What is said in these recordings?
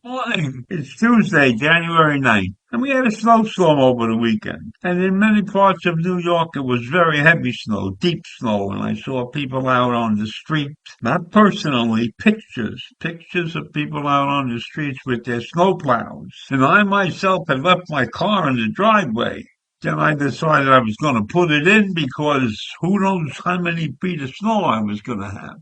Morning. It's Tuesday, January 9th, and we had a snowstorm over the weekend. And in many parts of New York, it was very heavy snow, deep snow, and I saw people out on the street, not personally, pictures of people out on the streets with their snowplows. And I myself had left my car in the driveway. Then I decided I was going to put it in because who knows how many feet of snow I was going to have.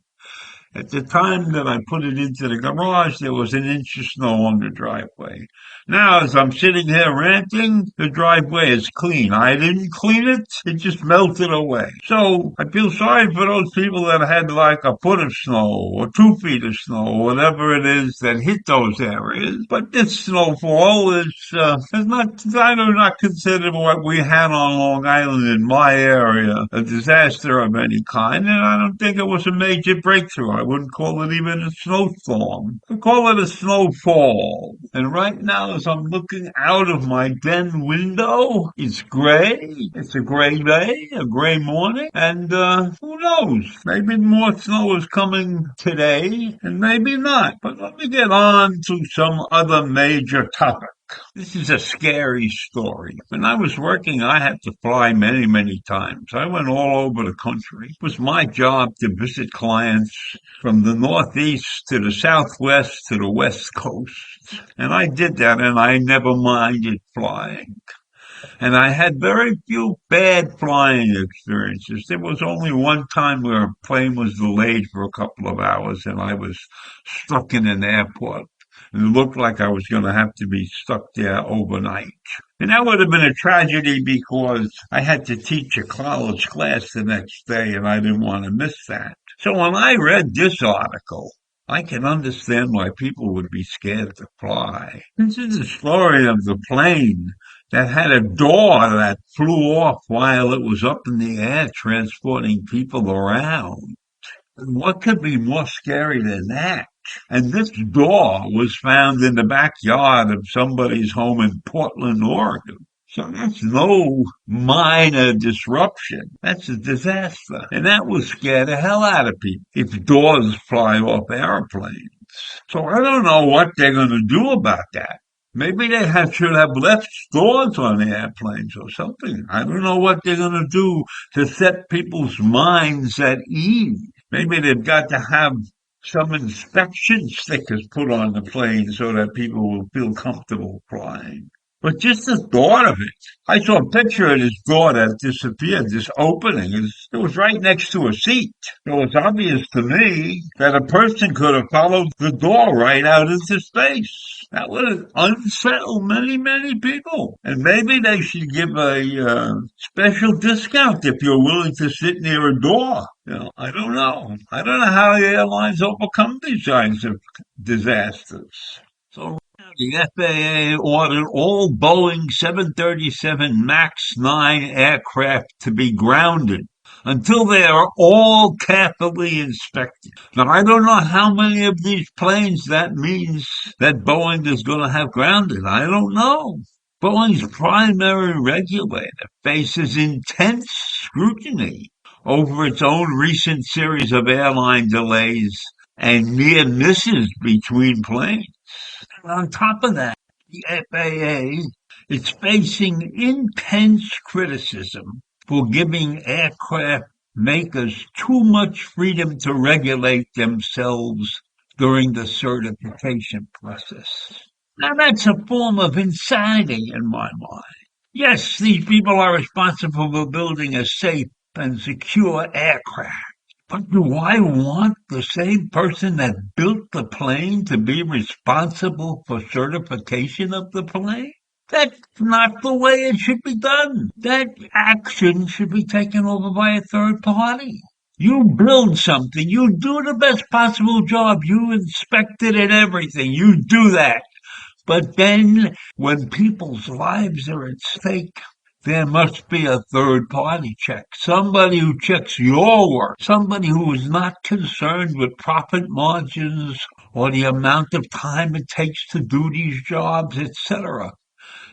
At the time that I put it into the garage, there was an inch of snow on the driveway. Now, as I'm sitting here ranting, the driveway is clean. I didn't clean it. It just melted away. So I feel sorry for those people that had like a foot of snow or 2 feet of snow, or whatever it is that hit those areas. But this snowfall is not, I do not consider what we had on Long Island in my area a disaster of any kind, and I don't think it was a major breakthrough. I wouldn't call it even a snowstorm. I call it a snowfall. And right now, as I'm looking out of my den window, it's gray. It's a gray day, a gray morning, and who knows? Maybe more snow is coming today, and maybe not. But let me get on to some other major topic. This is a scary story. When I was working, I had to fly many, many times. I went all over the country. It was my job to visit clients from the Northeast to the Southwest to the West Coast. And I did that, and I never minded flying. And I had very few bad flying experiences. There was only one time where a plane was delayed for a couple of hours, and I was stuck in an airport. And it looked like I was going to have to be stuck there overnight. And that would have been a tragedy because I had to teach a college class the next day and I didn't want to miss that. So when I read this article, I can understand why people would be scared to fly. This is the story of the plane that had a door that flew off while it was up in the air transporting people around. And what could be more scary than that? And this door was found in the backyard of somebody's home in Portland, Oregon. So that's no minor disruption. That's a disaster. And that will scare the hell out of people if doors fly off airplanes. So I don't know what they're going to do about that. Maybe should have left doors on the airplanes or something. I don't know what they're going to do to set people's minds at ease. Maybe they've got to have some inspection stickers put on the plane so that people will feel comfortable flying. But just the thought of it. I saw a picture of this door that disappeared, this opening. It was right next to a seat. It was obvious to me that a person could have followed the door right out into space. That would have unsettled many, many people. And maybe they should give a special discount if you're willing to sit near a door. I don't know. I don't know how the airlines overcome these kinds of disasters. So the FAA ordered all Boeing 737 MAX 9 aircraft to be grounded until they are all carefully inspected. Now, I don't know how many of these planes that means that Boeing is going to have grounded. I don't know. Boeing's primary regulator faces intense scrutiny over its own recent series of airline delays and near misses between planes. And on top of that, the FAA is facing intense criticism for giving aircraft makers too much freedom to regulate themselves during the certification process. Now that's a form of insanity in my mind. Yes, these people are responsible for building a safe and secure aircraft. But do I want the same person that built the plane to be responsible for certification of the plane? That's not the way it should be done. That action should be taken over by a third party. You build something, you do the best possible job, you inspect it and everything, you do that. But then, when people's lives are at stake, there must be a third party check. Somebody who checks your work. Somebody who is not concerned with profit margins or the amount of time it takes to do these jobs, etc.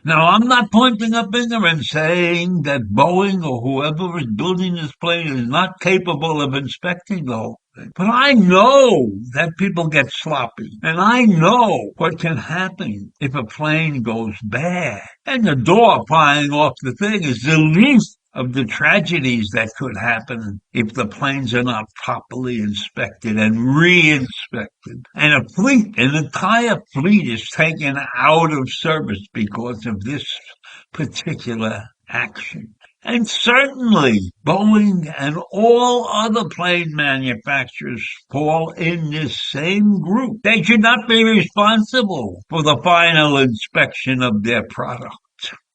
Now, I'm not pointing a finger and saying that Boeing or whoever is building this plane is not capable of inspecting the whole thing. But I know that people get sloppy. And I know what can happen if a plane goes bad. And the door flying off the thing is the least of the tragedies that could happen if the planes are not properly inspected and re-inspected. And an entire fleet is taken out of service because of this particular action. And certainly Boeing and all other plane manufacturers fall in this same group. They should not be responsible for the final inspection of their product.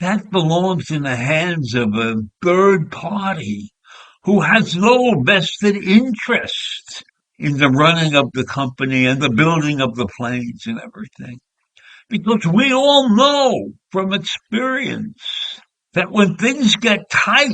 That belongs in the hands of a third party who has no vested interest in the running of the company and the building of the planes and everything. Because we all know from experience that when things get tight,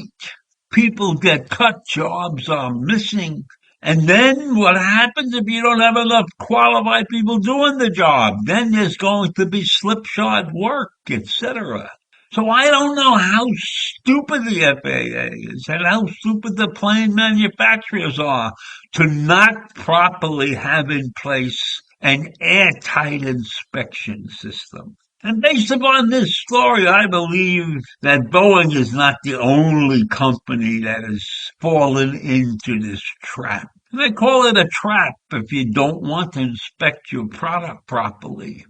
people get cut, jobs are missing. And then what happens if you don't have enough qualified people doing the job? Then there's going to be slipshod work, etc. So I don't know how stupid the FAA is and how stupid the plane manufacturers are to not properly have in place an airtight inspection system. And based upon this story, I believe that Boeing is not the only company that has fallen into this trap. And I call it a trap if you don't want to inspect your product properly.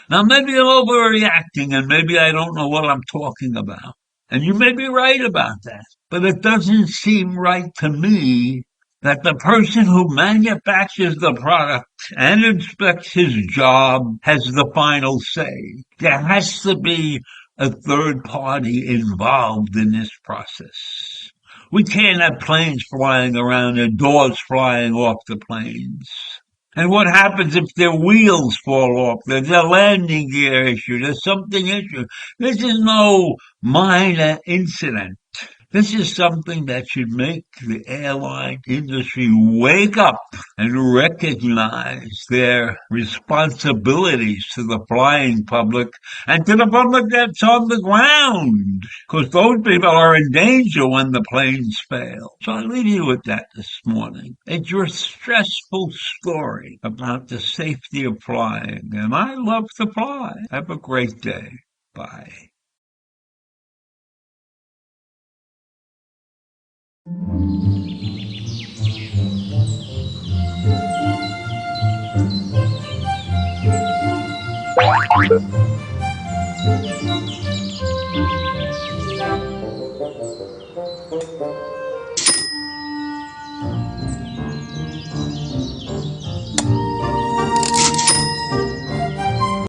Now, maybe I'm overreacting and maybe I don't know what I'm talking about. And you may be right about that. But it doesn't seem right to me that the person who manufactures the product and inspects his job has the final say. There has to be a third party involved in this process. We can't have planes flying around and doors flying off the planes. And what happens if their wheels fall off? There's a landing gear issue. There's something issue. This is no minor incident. This is something that should make the airline industry wake up and recognize their responsibilities to the flying public and to the public that's on the ground, because those people are in danger when the planes fail. So I leave you with that this morning. It's your stressful story about the safety of flying, and I love to fly. Have a great day. Bye.